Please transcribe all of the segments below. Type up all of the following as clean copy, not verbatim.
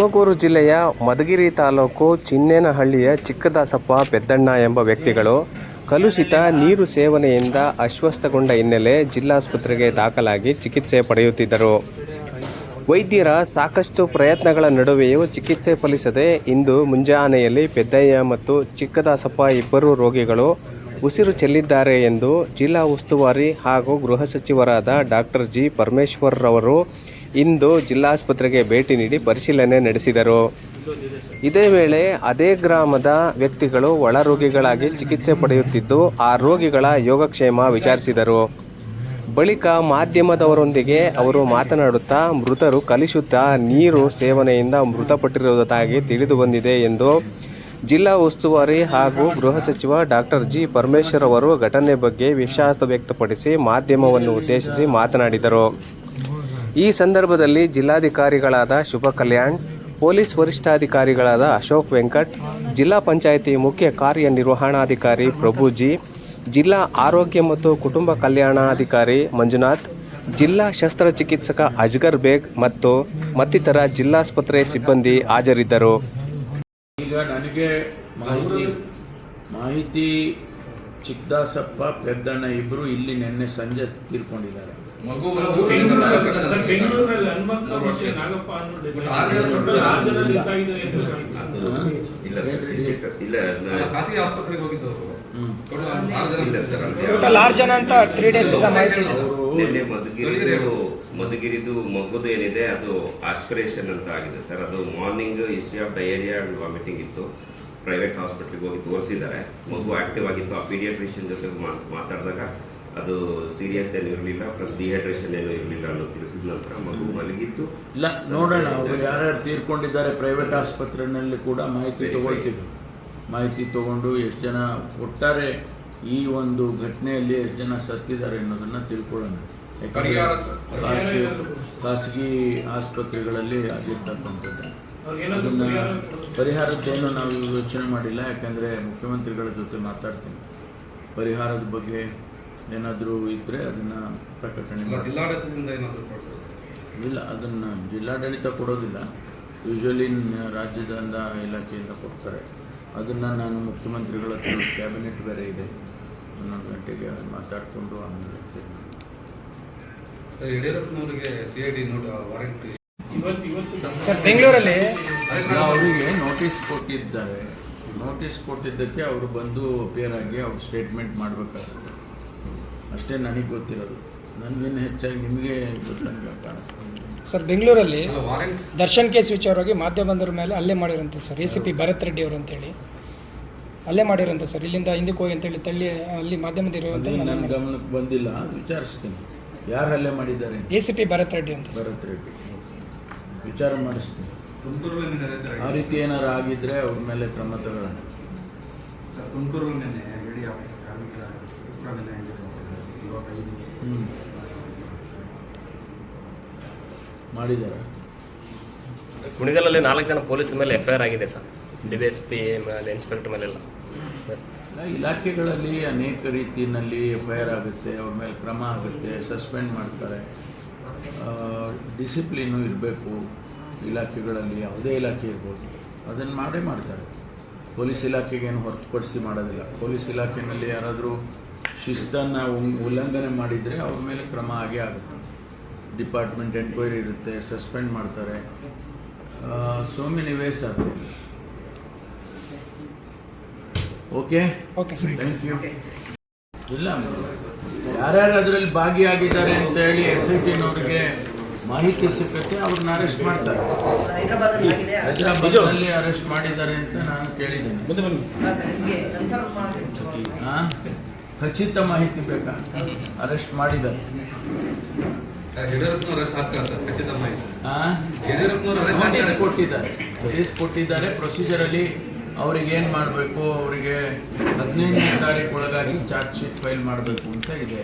ತುಮಕೂರು ಜಿಲ್ಲೆಯ ಮಧುಗಿರಿ ತಾಲೂಕು ಚಿನ್ನೇನಹಳ್ಳಿಯ ಚಿಕ್ಕದಾಸಪ್ಪ ಪೆದ್ದಣ್ಣ ಎಂಬ ವ್ಯಕ್ತಿಗಳು ಕಲುಷಿತ ನೀರು ಸೇವನೆಯಿಂದ ಅಸ್ವಸ್ಥಗೊಂಡ ಹಿನ್ನೆಲೆ ಜಿಲ್ಲಾಸ್ಪತ್ರೆಗೆ ದಾಖಲಾಗಿ ಚಿಕಿತ್ಸೆ ಪಡೆಯುತ್ತಿದ್ದರು. ವೈದ್ಯರ ಸಾಕಷ್ಟು ಪ್ರಯತ್ನಗಳ ನಡುವೆಯೂ ಚಿಕಿತ್ಸೆ ಫಲಿಸದೆ ಇಂದು ಮುಂಜಾನೆಯಲ್ಲಿ ಪೆದ್ದಯ್ಯ ಮತ್ತು ಚಿಕ್ಕದಾಸಪ್ಪ ಇಬ್ಬರು ರೋಗಿಗಳು ಉಸಿರು ಚೆಲ್ಲಿದ್ದಾರೆ ಎಂದು ಜಿಲ್ಲಾ ಉಸ್ತುವಾರಿ ಹಾಗೂ ಗೃಹ ಸಚಿವರಾದ ಡಾಕ್ಟರ್ ಜಿ. ಪರಮೇಶ್ವರ್ ರವರು ಇಂದು ಜಿಲ್ಲಾಸ್ಪತ್ರೆಗೆ ಭೇಟಿ ನೀಡಿ ಪರಿಶೀಲನೆ ನಡೆಸಿದರು. ಇದೇ ವೇಳೆ ಅದೇ ಗ್ರಾಮದ ವ್ಯಕ್ತಿಗಳು ಒಳ ರೋಗಿಗಳಾಗಿ ಚಿಕಿತ್ಸೆ ಪಡೆಯುತ್ತಿದ್ದು, ಆ ರೋಗಿಗಳ ಯೋಗಕ್ಷೇಮ ವಿಚಾರಿಸಿದರು. ಬಳಿಕ ಮಾಧ್ಯಮದವರೊಂದಿಗೆ ಅವರು ಮಾತನಾಡುತ್ತಾ, ಮೃತರು ಕಲುಷಿತ ನೀರು ಸೇವನೆಯಿಂದ ಮೃತಪಟ್ಟಿರುವುದಾಗಿ ತಿಳಿದುಬಂದಿದೆ ಎಂದು ಜಿಲ್ಲಾ ಉಸ್ತುವಾರಿ ಹಾಗೂ ಗೃಹ ಸಚಿವ ಡಾಕ್ಟರ್ ಜಿ. ಪರಮೇಶ್ವರ್ ಅವರು ಘಟನೆ ಬಗ್ಗೆ ವಿಷಾದ ವ್ಯಕ್ತಪಡಿಸಿ ಮಾಧ್ಯಮವನ್ನು ಉದ್ದೇಶಿಸಿ ಮಾತನಾಡಿದರು. ಈ ಸಂದರ್ಭದಲ್ಲಿ ಜಿಲ್ಲಾಧಿಕಾರಿಗಳಾದ ಶುಭ ಕಲ್ಯಾಣ್, ಪೊಲೀಸ್ ವರಿಷ್ಠಾಧಿಕಾರಿಗಳಾದ ಅಶೋಕ್ ವೆಂಕಟ್, ಜಿಲ್ಲಾ ಪಂಚಾಯಿತಿ ಮುಖ್ಯ ಕಾರ್ಯನಿರ್ವಹಣಾಧಿಕಾರಿ ಪ್ರಭುಜಿ, ಜಿಲ್ಲಾ ಆರೋಗ್ಯ ಮತ್ತು ಕುಟುಂಬ ಕಲ್ಯಾಣಾಧಿಕಾರಿ ಮಂಜುನಾಥ್, ಜಿಲ್ಲಾ ಶಸ್ತ್ರಚಿಕಿತ್ಸಕ ಅಜ್ಗರ್ ಬೇಗ್ ಮತ್ತು ಮತ್ತಿತರ ಜಿಲ್ಲಾಸ್ಪತ್ರೆ ಸಿಬ್ಬಂದಿ ಹಾಜರಿದ್ದರು. ಈಗ ನನಗೆ ಮಾಹಿತಿ ಚಿಕ್ಕದಾಸಪ್ಪ ಪೆದ್ದಣ್ಣ ಇಬ್ಬರು ಇಲ್ಲಿ ನಿನ್ನೆ ಸಂಜೆ ತೀರ್ಕೊಂಡಿದ್ದಾರೆ. ಖಾಸಗಿ ಆಸ್ಪತ್ರೆಗೆ ಹೋಗಿದ್ದವರು ಮಧುಗಿರಿದು ಮಗುದು ಏನಿದೆ ಅದು ಆಸ್ಪಿರೇಷನ್ ಅಂತ ಆಗಿದೆ ಸರ್. ಅದು morning history of diarrhoea and vomiting ಇತ್ತು. ಪ್ರೈವೇಟ್ ಹಾಸ್ಪಿಟ್ಲಿಗೆ ಹೋಗಿ ತೋರಿಸಿದ್ದಾರೆ. ಮಗು ಆಕ್ಟಿವ್ ಆಗಿತ್ತು. ಆ ಪೀಡಿಯಾಟ್ರಿಷಿಯನ್ ಜೊತೆ ಮಾತಾಡಿದಾಗ ಅದು ಸೀರಿಯಸ್ ಏನು ಇರಲಿಲ್ಲ, ಪ್ಲಸ್ ಡಿಹೈಡ್ರೇಷನ್ ಏನು ಇರಲಿಲ್ಲ ಅನ್ನೋದು ತಿಳಿಸಿದ ನಂತರ ಮಗು ಮಲಗಿತ್ತು. ಇಲ್ಲ ನೋಡೋಣ, ಅವರು ಯಾರ್ಯಾರು ತೀರ್ಕೊಂಡಿದ್ದಾರೆ ಪ್ರೈವೇಟ್ ಆಸ್ಪತ್ರೆಯಲ್ಲಿ ಕೂಡ ಮಾಹಿತಿ ತಗೊಳ್ತೀವಿ. ಮಾಹಿತಿ ತಗೊಂಡು ಎಷ್ಟು ಜನ ಒಟ್ಟಾರೆ ಈ ಒಂದು ಘಟನೆಯಲ್ಲಿ ಎಷ್ಟು ಜನ ಸತ್ತಿದ್ದಾರೆ ಅನ್ನೋದನ್ನು ತಿಳ್ಕೊಳ್ಳೋಣ. ಖಾಸಗಿ ಆಸ್ಪತ್ರೆಗಳಲ್ಲಿ ಆಗಿರ್ತಕ್ಕಂಥದ್ದು ಅದನ್ನು ಪರಿಹಾರದ್ದೇನು ನಾವು ಯೋಚನೆ ಮಾಡಿಲ್ಲ. ಯಾಕಂದರೆ ಮುಖ್ಯಮಂತ್ರಿಗಳ ಜೊತೆ ಮಾತಾಡ್ತೀನಿ. ಪರಿಹಾರದ ಬಗ್ಗೆ ಏನಾದರೂ ಇದ್ದರೆ ಅದನ್ನು ಪ್ರಕಟಣೆ ಜಿಲ್ಲಾಡಳಿತದಿಂದ ಏನಾದರೂ ಇಲ್ಲ, ಅದನ್ನು ಜಿಲ್ಲಾಡಳಿತ ಕೊಡೋದಿಲ್ಲ. ಯೂಶ್ವಲಿ ರಾಜ್ಯದಿಂದ ಇಲಾಖೆಯಿಂದ ಕೊಡ್ತಾರೆ. ಅದನ್ನು ನಾನು ಮುಖ್ಯಮಂತ್ರಿಗಳ ಹತ್ರ ಕ್ಯಾಬಿನೆಟ್ ಬೇರೆ ಇದೆ, 11 ಗಂಟೆಗೆ ಮಾತಾಡಿಕೊಂಡು ಆಮೇಲೆ ಯಡಿಯೂರಪ್ಪನವರಿಗೆ CID ವಾರೆಂಟ್ ಸರ್ ಬೆಂಗಳೂರಲ್ಲಿ ಅವರಿಗೆ ನೋಟಿಸ್ ಕೊಟ್ಟಿದ್ದಾರೆ. ನೋಟಿಸ್ ಕೊಟ್ಟಿದ್ದಕ್ಕೆ ಅವರು ಬಂದು ಅಪಿಯರ್ ಆಗಿ ಅವ್ರು ಸ್ಟೇಟ್ಮೆಂಟ್ ಮಾಡಬೇಕಾಗುತ್ತೆ. ಅಷ್ಟೇ ನನಗೆ ಗೊತ್ತಿರೋದು. ನನಗಿನ್ನು ಹೆಚ್ಚಾಗಿ ನಿಮಗೆ ಗೊತ್ತಂಗೆ ಕಾಣಿಸ್ತದೆ. ಸರ್ ಬೆಂಗಳೂರಲ್ಲಿ ದರ್ಶನ್ ಕೇಸ್ ವಿಚಾರವಾಗಿ ಮಾಧ್ಯಮದವ್ರ ಮೇಲೆ ಹಲ್ಲೆ ಮಾಡಿರೋಂಥ ಸರ್ ACP ಭರತ್ ರೆಡ್ಡಿ ಅವರು ಅಂತೇಳಿ ಹಲ್ಲೆ ಮಾಡಿರೋಂಥ ಸರ್. ಇಲ್ಲಿಂದ ಹಿಂದಕ್ಕೆ ಹೋಗಿ ಅಂತೇಳಿ ತಳ್ಳಿ ಅಲ್ಲಿ ಮಾಧ್ಯಮದಿರುವಂಥ ನನ್ನ ಗಮನಕ್ಕೆ ಬಂದಿಲ್ಲ, ವಿಚಾರಿಸ್ತೀನಿ. ಯಾರು ಹಲ್ಲೆ ಮಾಡಿದ್ದಾರೆ? ACP ಭರತ್ ರೆಡ್ಡಿ ಅಂತ. ಭರತ್ ರೆಡ್ಡಿ ವಿಚಾರ ಮಾಡಿಸ್ತೀನಿ. ಆ ರೀತಿ ಏನಾರು ಆಗಿದ್ರೆ ಅವ್ರ ಮೇಲೆ ಕ್ರಮ ತಗೊಳ್ಳೋಣ. ಮಾಡಿದ್ದಾರೆ. ಕುಣಿಗಲಲ್ಲಿ 4 ಜನ ಪೊಲೀಸರ ಮೇಲೆ FIR ಆಗಿದೆ ಸರ್. DSP ಮೇಲೆ, ಇನ್ಸ್ಪೆಕ್ಟರ್ ಮೇಲೆಲ್ಲ. ಇಲಾಖೆಗಳಲ್ಲಿ ಅನೇಕ ರೀತಿಯಲ್ಲಿ FIR ಆಗುತ್ತೆ, ಅವ್ರ ಮೇಲೆ ಕ್ರಮ ಆಗುತ್ತೆ, ಸಸ್ಪೆಂಡ್ ಮಾಡ್ತಾರೆ. ಡಿಸಿಪ್ಲಿನು ಇರಬೇಕು ಇಲಾಖೆಗಳಲ್ಲಿ, ಯಾವುದೇ ಇಲಾಖೆ ಇರ್ಬೋದು, ಅದನ್ನು ಮಾಡ್ತಾರೆ. ಪೊಲೀಸ್ ಇಲಾಖೆಗೇನು ಹೊರತುಪಡಿಸಿ ಮಾಡೋದಿಲ್ಲ. ಪೊಲೀಸ್ ಇಲಾಖೆಯಲ್ಲಿ ಯಾರಾದರೂ ಶಿಸ್ತನ್ನು ಉಲ್ಲಂಘನೆ ಮಾಡಿದರೆ ಅವ್ರ ಮೇಲೆ ಕ್ರಮ ಆಗೇ ಆಗುತ್ತೆ. ಡಿಪಾರ್ಟ್ಮೆಂಟ್ ಎನ್ಕ್ವೈರಿ ಇರುತ್ತೆ, ಸಸ್ಪೆಂಡ್ ಮಾಡ್ತಾರೆ. ಸೋ ಮೆನಿ ವೇಸ್ ಆಗುತ್ತೆ. Okay sir, thank you. ಇಲ್ಲ, ಯಾರ್ಯಾರು ಅದರಲ್ಲಿ ಭಾಗಿಯಾಗಿದ್ದಾರೆ ಅಂತ ಹೇಳಿ SITನವ್ರಿಗೆ ಮಾಹಿತಿ ಸಿಕ್ಕತ್ತೆ, ಅವ್ರನ್ನ ಅರೆಸ್ಟ್ ಮಾಡ್ತಾರೆ. ಹೈದರಾಬಾದ್ನಲ್ಲಿ ಅರೆಸ್ಟ್ ಮಾಡಿದ್ದಾರೆ ಅಂತ ನಾನು ಕೇಳಿದ್ದೇನೆ. ಖಚಿತ ಮಾಹಿತಿ ಬೇಕಾ? ಅರೆಸ್ಟ್ ಮಾಡಿದ್ದಾರೆ. ನೋಟಿಸ್ ಕೊಟ್ಟಿದ್ದಾರೆ. ಪ್ರೊಸೀಜರಲ್ಲಿ ಅವ್ರಿಗೆ ಏನು ಮಾಡಬೇಕು, ಅವರಿಗೆ 15ನೇ ತಾರೀಕು ಒಳಗಾಗಿ ಚಾರ್ಜ್ ಶೀಟ್ ಫೈಲ್ ಮಾಡಬೇಕು ಅಂತ ಇದೆ.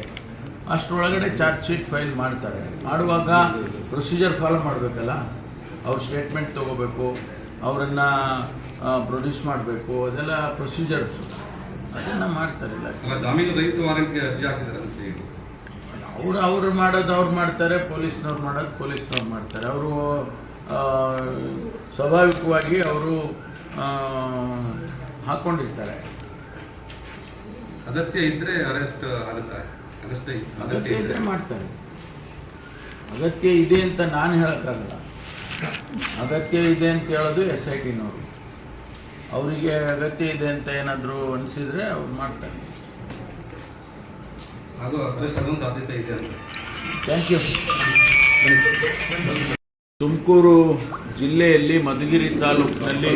ಅಷ್ಟರೊಳಗಡೆ ಚಾರ್ಜ್ ಶೀಟ್ ಫೈಲ್ ಮಾಡ್ತಾರೆ. ಮಾಡುವಾಗ ಪ್ರೊಸೀಜರ್ ಫಾಲೋ ಮಾಡಬೇಕಲ್ಲ. ಅವ್ರ ಸ್ಟೇಟ್ಮೆಂಟ್ ತೊಗೋಬೇಕು, ಅವರನ್ನು ಪ್ರೊಡ್ಯೂಸ್ ಮಾಡಬೇಕು, ಅದೆಲ್ಲ ಪ್ರೊಸೀಜರ್ಸು. ಅದನ್ನು ಮಾಡ್ತಾರಿಲ್ಲ. ಜಾಮೀನು ರಹಿತ ವಾರೆಂಟ್ಗೆ ಅರ್ಜಿ ಹಾಕಿದ್ದಾರೆ. ಅವ್ರು ಮಾಡೋದು ಅವ್ರು ಮಾಡ್ತಾರೆ, ಪೊಲೀಸ್ನವ್ರು ಮಾಡೋದು ಪೊಲೀಸ್ನವ್ರು ಮಾಡ್ತಾರೆ. ಅವರು ಸ್ವಾಭಾವಿಕವಾಗಿ ಅವರು ಹಾಕ್ಕೊಂಡಿರ್ತಾರೆ. ಅಗತ್ಯ ಇದ್ರೆ ಅರೆಸ್ಟ್ ಆಗುತ್ತೆ, ಅಗತ್ಯ ಇದ್ದರೆ ಮಾಡ್ತಾರೆ. ಅಗತ್ಯ ಇದೆ ಅಂತ ನಾನು ಹೇಳೋಕ್ಕಾಗಲ್ಲ. ಅಗತ್ಯ ಇದೆ ಅಂತ ಹೇಳೋದು SITನವರು. ಅವರಿಗೆ ಅಗತ್ಯ ಇದೆ ಅಂತ ಏನಾದರೂ ಅನಿಸಿದರೆ ಅವ್ರು ಮಾಡ್ತಾರೆ. ಅದು ಅರೆಸ್ಟ್ ಆಗೋ ಸಾಧ್ಯತೆ ಇದೆ ಅಂತ. Thank you. ತುಮಕೂರು ಜಿಲ್ಲೆಯಲ್ಲಿ ಮಧುಗಿರಿ ತಾಲೂಕಿನಲ್ಲಿ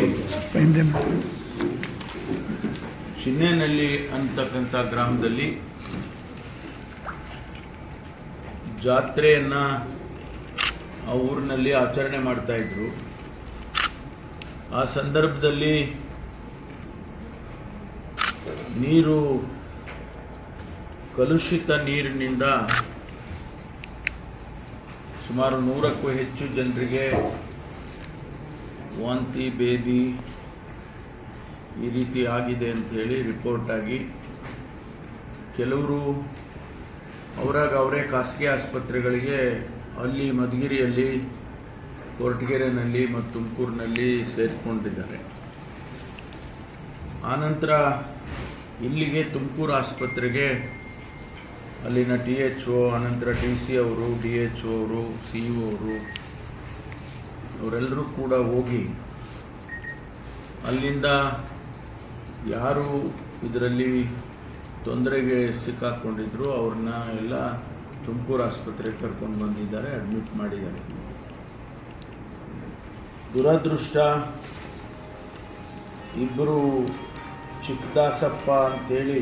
ಚಿನ್ನೇನಹಳ್ಳಿ ಅಂತಕ್ಕಂಥ ಗ್ರಾಮದಲ್ಲಿ ಜಾತ್ರೆಯನ್ನು ಆ ಊರಿನಲ್ಲಿ ಆಚರಣೆ ಮಾಡ್ತಾಯಿದ್ರು. ಆ ಸಂದರ್ಭದಲ್ಲಿ ನೀರು ಕಲುಷಿತ ನೀರಿನಿಂದ ಸುಮಾರು 100ಕ್ಕೂ ಹೆಚ್ಚು ಜನರಿಗೆ ವಾಂತಿ ಭೇದಿ ಈ ರೀತಿ ಆಗಿದೆ ಅಂಥೇಳಿ ರಿಪೋರ್ಟ್ ಆಗಿ ಕೆಲವರು ಅವರೇ ಖಾಸಗಿ ಆಸ್ಪತ್ರೆಗಳಿಗೆ ಅಲ್ಲಿ ಮಧುಗಿರಿಯಲ್ಲಿ, ಕೊರಟಗೆರೆನಲ್ಲಿ ಮತ್ತು ತುಮಕೂರಿನಲ್ಲಿ ಸೇರಿಕೊಂಡಿದ್ದಾರೆ. ಆನಂತರ ಇಲ್ಲಿಗೆ ತುಮಕೂರು ಆಸ್ಪತ್ರೆಗೆ ಅಲ್ಲಿನ THO, ಅನಂತರ DC ಅವರು, DHO ಅವರು, CO ಅವರು ಅವರೆಲ್ಲರೂ ಕೂಡ ಹೋಗಿ ಅಲ್ಲಿಂದ ಯಾರು ಇದರಲ್ಲಿ ತೊಂದರೆಗೆ ಸಿಕ್ಕಾಕ್ಕೊಂಡಿದ್ರು ಅವ್ರನ್ನ ಎಲ್ಲ ತುಮಕೂರು ಆಸ್ಪತ್ರೆಗೆ ಕರ್ಕೊಂಡು ಬಂದಿದ್ದಾರೆ, ಅಡ್ಮಿಟ್ ಮಾಡಿದ್ದಾರೆ. ದುರದೃಷ್ಟ ಇಬ್ಬರು ಚಿಕ್ಕದಾಸಪ್ಪ ಅಂತೇಳಿ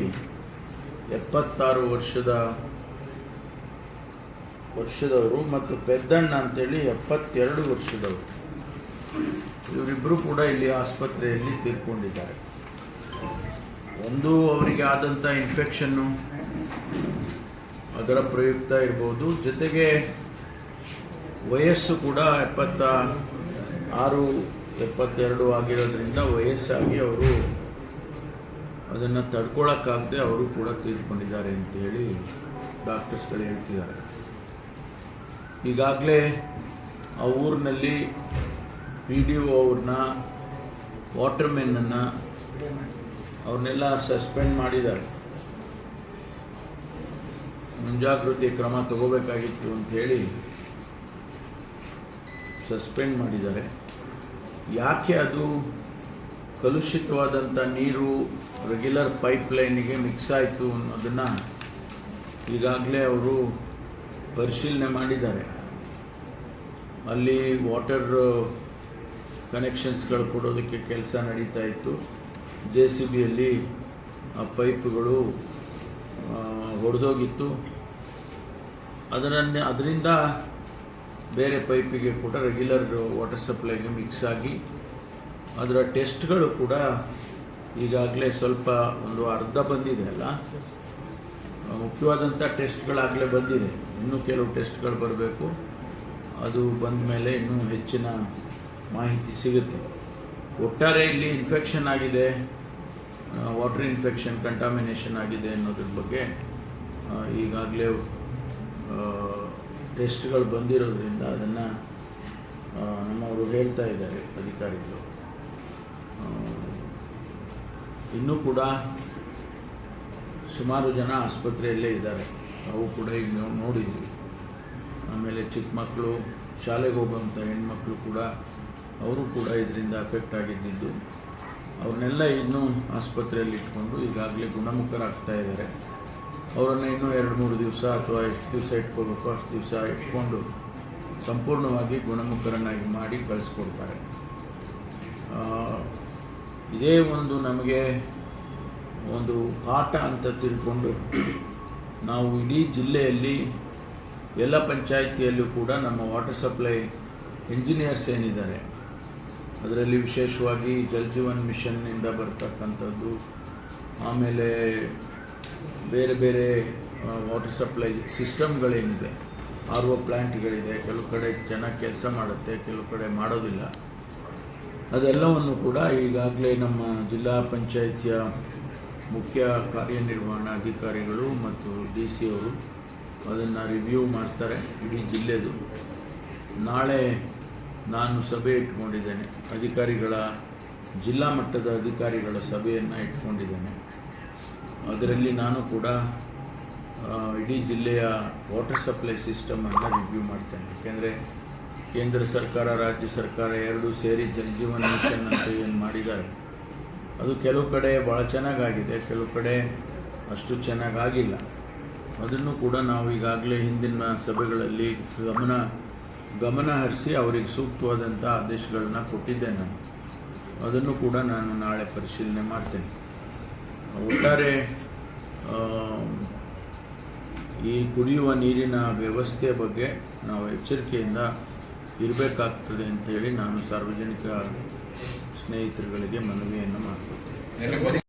76 ವರ್ಷದವರು ಮತ್ತು ಪೆದ್ದಣ್ಣ ಅಂತೇಳಿ 72 ವರ್ಷದವರು. ಇವರಿಬ್ಬರು ಕೂಡ ಇಲ್ಲಿ ಆಸ್ಪತ್ರೆಯಲ್ಲಿ ತೀರ್ಕೊಂಡಿದ್ದಾರೆ. ಒಂದು ಅವರಿಗೆ ಆದಂಥ ಇನ್ಫೆಕ್ಷನ್ನು ಅದರ ಪ್ರಯುಕ್ತ ಇರ್ಬೋದು, ಜೊತೆಗೆ ವಯಸ್ಸು ಕೂಡ 76, 72 ಆಗಿರೋದ್ರಿಂದ ವಯಸ್ಸಾಗಿ ಅವರು ಅದನ್ನು ತಡ್ಕೊಳ್ಳೋಕ್ಕಾಗದೆ ಅವರು ಕೂಡ ತೀರ್ಕೊಂಡಿದ್ದಾರೆ ಅಂತೇಳಿ ಡಾಕ್ಟರ್ಸ್ಗಳು ಹೇಳ್ತಿದ್ದಾರೆ. ಈಗಾಗಲೇ ಆ ಊರಿನಲ್ಲಿ PDO ಅವ್ರನ್ನ, ವಾಟರ್ಮೆನ್ನನ್ನು ಅವ್ರನ್ನೆಲ್ಲ ಸಸ್ಪೆಂಡ್ ಮಾಡಿದ್ದಾರೆ. ಮುಂಜಾಗೃತಿ ಕ್ರಮ ತಗೋಬೇಕಾಗಿತ್ತು ಅಂಥೇಳಿ ಸಸ್ಪೆಂಡ್ ಮಾಡಿದ್ದಾರೆ. ಯಾಕೆ ಅದು ಕಲುಷಿತವಾದಂಥ ನೀರು ರೆಗ್ಯುಲರ್ ಪೈಪ್ಲೈನಿಗೆ ಮಿಕ್ಸ್ ಆಯಿತು ಅನ್ನೋದನ್ನು ಈಗಾಗಲೇ ಅವರು ಪರಿಶೀಲನೆ ಮಾಡಿದ್ದಾರೆ. ಅಲ್ಲಿ ವಾಟರ್ ಕನೆಕ್ಷನ್ಸ್ಗಳು ಕೊಡೋದಕ್ಕೆ ಕೆಲಸ ನಡೀತಾ ಇತ್ತು. JCBಯಲ್ಲಿ ಆ ಪೈಪ್ಗಳು ಒಡೆದೋಗಿತ್ತು. ಅದರಿಂದ ಬೇರೆ ಪೈಪಿಗೆ ಕೂಡ ರೆಗ್ಯುಲರ್ ವಾಟರ್ ಸಪ್ಲೈಗೆ ಮಿಕ್ಸ್ ಆಗಿ ಅದರ ಟೆಸ್ಟ್ಗಳು ಕೂಡ ಈಗಾಗಲೇ ಸ್ವಲ್ಪ ಒಂದು ಅರ್ಧ ಬಂದಿದೆ ಅಲ್ಲ, ಮುಖ್ಯವಾದಂಥ ಟೆಸ್ಟ್ಗಳಾಗಲೇ ಬಂದಿದೆ. ಇನ್ನೂ ಕೆಲವು ಟೆಸ್ಟ್ಗಳು ಬರಬೇಕು. ಅದು ಬಂದ ಮೇಲೆ ಇನ್ನೂ ಹೆಚ್ಚಿನ ಮಾಹಿತಿ ಸಿಗುತ್ತೆ. ಒಟ್ಟಾರೆ ಇಲ್ಲಿ ಇನ್ಫೆಕ್ಷನ್ ಆಗಿದೆ, ವಾಟರ್ ಇನ್ಫೆಕ್ಷನ್, ಕಂಟಾಮಿನೇಷನ್ ಆಗಿದೆ ಅನ್ನೋದ್ರ ಬಗ್ಗೆ ಈಗಾಗಲೇ ಟೆಸ್ಟ್ಗಳು ಬಂದಿರೋದ್ರಿಂದ ಅದನ್ನು ನಮ್ಮವರು ಹೇಳ್ತಾ ಇದ್ದಾರೆ ಅಧಿಕಾರಿಗಳು. ಇನ್ನೂ ಕೂಡ ಸುಮಾರು ಜನ ಆಸ್ಪತ್ರೆಯಲ್ಲೇ ಇದ್ದಾರೆ, ಅವು ಕೂಡ ಈಗ ನಾವು ನೋಡಿದ್ವಿ. ಆಮೇಲೆ ಚಿಕ್ಕ ಮಕ್ಕಳು, ಶಾಲೆಗೆ ಹೋಗುವಂಥ ಹೆಣ್ಮಕ್ಳು ಕೂಡ, ಅವರು ಕೂಡ ಇದರಿಂದ ಅಫೆಕ್ಟ್ ಆಗಿದ್ದು, ಅವ್ರನ್ನೆಲ್ಲ ಇನ್ನೂ ಆಸ್ಪತ್ರೆಯಲ್ಲಿ ಇಟ್ಕೊಂಡು ಈಗಾಗಲೇ ಗುಣಮುಖರಾಗ್ತಾ ಇದ್ದಾರೆ. ಅವರನ್ನು ಇನ್ನೂ 2-3 ದಿವಸ ಅಥವಾ ಎಷ್ಟು ದಿವಸ ಇಟ್ಕೋಬೇಕು ಅಷ್ಟು ದಿವಸ ಇಟ್ಕೊಂಡು ಸಂಪೂರ್ಣವಾಗಿ ಗುಣಮುಖರನ್ನಾಗಿ ಮಾಡಿ ಕಳಿಸ್ಕೊಡ್ತಾರೆ. ಇದೇ ಒಂದು ನಮಗೆ ಒಂದು ಪಾಠ ಅಂತ ತಿಳ್ಕೊಂಡು ನಾವು ಇಡೀ ಜಿಲ್ಲೆಯಲ್ಲಿ ಎಲ್ಲ ಪಂಚಾಯಿತಿಯಲ್ಲೂ ಕೂಡ ನಮ್ಮ ವಾಟರ್ ಸಪ್ಲೈ ಇಂಜಿನಿಯರ್ಸ್ ಏನಿದ್ದಾರೆ, ಅದರಲ್ಲಿ ವಿಶೇಷವಾಗಿ ಜಲ್ ಜೀವನ್ ಮಿಷನ್ನಿಂದ ಬರ್ತಕ್ಕಂಥದ್ದು, ಆಮೇಲೆ ಬೇರೆ ಬೇರೆ ವಾಟರ್ ಸಪ್ಲೈ ಸಿಸ್ಟಮ್ಗಳೇನಿದೆ, RO ಪ್ಲ್ಯಾಂಟ್ಗಳಿದೆ, ಕೆಲವು ಕಡೆ ಚೆನ್ನಾಗಿ ಕೆಲಸ ಮಾಡುತ್ತೆ, ಕೆಲವು ಕಡೆ ಮಾಡೋದಿಲ್ಲ. ಅದೆಲ್ಲವನ್ನು ಕೂಡ ಈಗಾಗಲೇ ನಮ್ಮ ಜಿಲ್ಲಾ ಪಂಚಾಯಿತಿಯ ಮುಖ್ಯ ಕಾರ್ಯನಿರ್ವಹಣಾಧಿಕಾರಿಗಳು ಮತ್ತು DC ಅವರು ಅದನ್ನು ರಿವ್ಯೂ ಮಾಡ್ತಾರೆ ಇಡೀ ಜಿಲ್ಲೆದು. ನಾಳೆ ನಾನು ಸಭೆ ಇಟ್ಕೊಂಡಿದ್ದೇನೆ. ಜಿಲ್ಲಾ ಮಟ್ಟದ ಅಧಿಕಾರಿಗಳ ಸಭೆಯನ್ನು ಇಟ್ಕೊಂಡಿದ್ದೇನೆ. ಅದರಲ್ಲಿ ನಾನು ಕೂಡ ಇಡೀ ಜಿಲ್ಲೆಯ ವಾಟರ್ ಸಪ್ಲೈ ಸಿಸ್ಟಮನ್ನು ರಿವ್ಯೂ ಮಾಡ್ತೇನೆ. ಯಾಕೆಂದರೆ ಕೇಂದ್ರ ಸರ್ಕಾರ ರಾಜ್ಯ ಸರ್ಕಾರ ಎರಡೂ ಸೇರಿ ಜಲಜೀವನ್ ಮಿಷನ್ ಅಂತ ಏನು ಮಾಡಿದ್ದಾರೆ ಅದು ಕೆಲವು ಕಡೆ ಭಾಳ ಚೆನ್ನಾಗಾಗಿದೆ, ಕೆಲವು ಕಡೆ ಅಷ್ಟು ಚೆನ್ನಾಗಾಗಿಲ್ಲ. ಅದನ್ನು ಕೂಡ ನಾವು ಈಗಾಗಲೇ ಹಿಂದಿನ ಸಭೆಗಳಲ್ಲಿ ಗಮನ ಹರಿಸಿ ಅವರಿಗೆ ಸೂಕ್ತವಾದಂಥ ಆದೇಶಗಳನ್ನ ಕೊಟ್ಟಿದ್ದೆ ನಾನು. ಅದನ್ನು ಕೂಡ ನಾನು ನಾಳೆ ಪರಿಶೀಲನೆ ಮಾಡ್ತೇನೆ. ಒಟ್ಟಾರೆ ಈ ಕುಡಿಯುವ ನೀರಿನ ವ್ಯವಸ್ಥೆ ಬಗ್ಗೆ ನಾವು ಎಚ್ಚರಿಕೆಯಿಂದ ಇರಬೇಕಾಗ್ತದೆ ಅಂತೇಳಿ ನಾನು ಸಾರ್ವಜನಿಕ ಸ್ನೇಹಿತರುಗಳಿಗೆ ಮನವಿಯನ್ನು ಮಾಡ್ತೀನಿ.